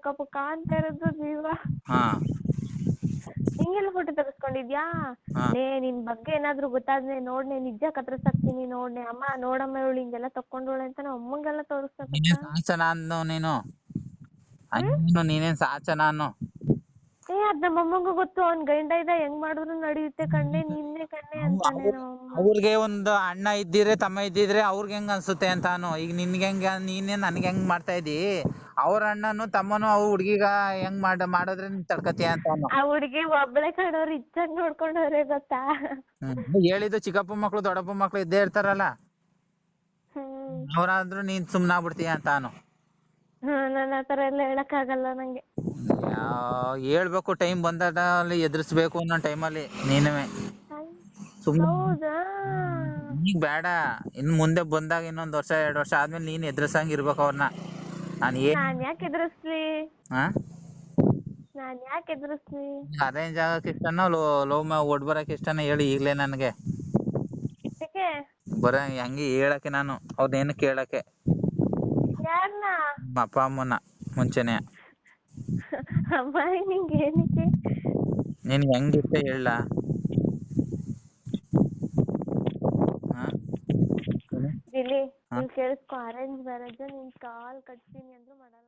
ಪುಕ್ಕ ಪುಕ್ಕ ಅಂತ ಇರೋದು ಜೀವ. ಹಾ ಹಿಂಗೆಲ್ಲ ಫೋಟೋ ತೆಗೆಸ್ಕೊಂಡಿದ್ಯಾ? ಹಾ ನೇ ನಿನ್ ಬಗ್ಗೆ ಏನಾದ್ರು ಗೊತ್ತಾದ್ರೆ ನೋಡ್ನೆ ನಿಜ ಕತ್ರಸಾಕ್ತೀನಿ ನೋಡ್ನೆ. ಅಮ್ಮ ನೋಡಮ್ಮ ಇವಳು ಹಿಂಗೆಲ್ಲ ತಕ್ಕೊಂಡೋಳೆ ಅಂತ ನಮ್ಮ ಅಮ್ಮಂಗೆಲ್ಲ ತೋರಿಸ್ತಾ. ನೀನೇನ್ ಸಾಚನ ಅನ್ನೋ ನೀನು ನೀನೇನ್ ಸಾಚನ ಅನ್ನೋ. ಅದ್ ನಮ್ಮ ಅಮ್ಮಂಗೂ ಗೊತ್ತು, ಅವ್ನ್ ಗಂಡ ಇದ್ದ ಹೆಂಗ್ ಮಾಡಿದ್ರು ನಡೆಯುತ್ತೆ ಕಣ್ಣೆ ನಿನ್ನೆ ಕಣ್ಣೆ ಅಂತಾನೆ ನಮ್ಮಮ್ಮ. ಅವ್ರಿಗೆ ಒಂದು ಅಣ್ಣ ಇದ್ದಿದ್ರೆ ತಮ್ಮ ಇದ್ದಿದ್ರೆ ಅವ್ರಿಗೆ ಹೆಂಗ್ ಅನ್ಸುತ್ತೆ ಅಂತಾನು. ಈಗ ನಿನ್ಗೆ ಹೆಂಗ ನೀನೇ ನನ್ಗೆ ಹೆಂಗ್ ಮಾಡ್ತಾ ಇದ್ದಿ, ಅವ್ರ ಅಣ್ಣನು ತಮ್ಮನು ಅವ್ ಹುಡ್ಗಿಗ ಹೆಂಗ್ ಮಾಡಿದ್ರೆ ನೀನ್ ತಡ್ಕತಿಯ ಅಂತಾನು. ಆ ಹುಡ್ಗಿ ಒಬ್ಳೆ ಕಣವ್ರು ಇಚ್ಚಾಗ್ ನೋಡ್ಕೊಂಡವ್ರೆ ಗೊತ್ತಾ. ಹೇಳಿದ್ದು ಚಿಕ್ಕಪ್ಪ ಮಕ್ಳು ದೊಡ್ಡಪ್ಪ ಮಕ್ಳು ಇದ್ದೇ ಇರ್ತಾರಲ್ಲ, ಅವ್ರಾದ್ರೂ ನೀನ್ ಸುಮ್ನಾಗ್ಬಿಡ್ತೀಯ ಅಂತಾನು. ನನ್ನ ಆತರ ಎಲ್ಲ ಹೇಳಕ್ ಆಗಲ್ಲ ನಂಗೆ. ಹೇಳ್ಬೇಕು ಟೈಮ್ ಬಂದಲ್ಲಿ ಎದುರಿಸ್ಬೇಕು ಅನ್ನೋ ಟೈಮಲ್ಲಿ ನೀನುವೆ ಸುಮ್ನೆ. ಹೌದಾ? ಈಗ ಬೇಡ, ಇನ್ ಮುಂದೆ ಬಂದಾಗ ಇನ್ನೊಂದ್ ವರ್ಷ 2 ವರ್ಷ ಆದ್ಮೇಲೆ ನೀನ್ ಎದುರಿಸಂಗ್ ಇರ್ಬೇಕು ಅವ್ರನ್ನ. ನಾನ್ ಯಾಕೆ ಎದುರಿಸ್ಲಿ? ನಾನ್ ಯಾಕೆ ಎದುರಿಸ್ಲಿ? ಅರೇಂಜ್ ಆಗಕ್ ಇಷ್ಟನೋ ಲವ್ ಒಡ್ ಬರಕ್ ಇಷ್ಟನೋ ಹೇಳಿ ಈಗ್ಲೇ ನನ್ಗೆ. ಬರ ಹಂಗೆ ಹೇಳಕ್ಕೆ ನಾನು ಅವ್ರನ್ನೇನು ಕೇಳಕ್ಕೆ. ಯಾರನ್ನ? ಅಪ್ಪ ಅಮ್ಮನ ಮುಂಚೆನೆ. ಅಮ್ಮ ನಿಂಗೆ ಏನಕ್ಕೆ? ನಿನ್ಗೆ ಹೆಂಗಿಷ್ಟ ಹೇಳ. ಇಲ್ಲಿ ಕೇಳಿಸ್ಕೊ, ಅರೇಂಜ್ ಮ್ಯಾರೇಜ್ ನಿನ್ ಕಾಲ್ ಕಟ್ತೀನಿ ಅಂದ್ರೂ ಮಾಡಲ್ಲ.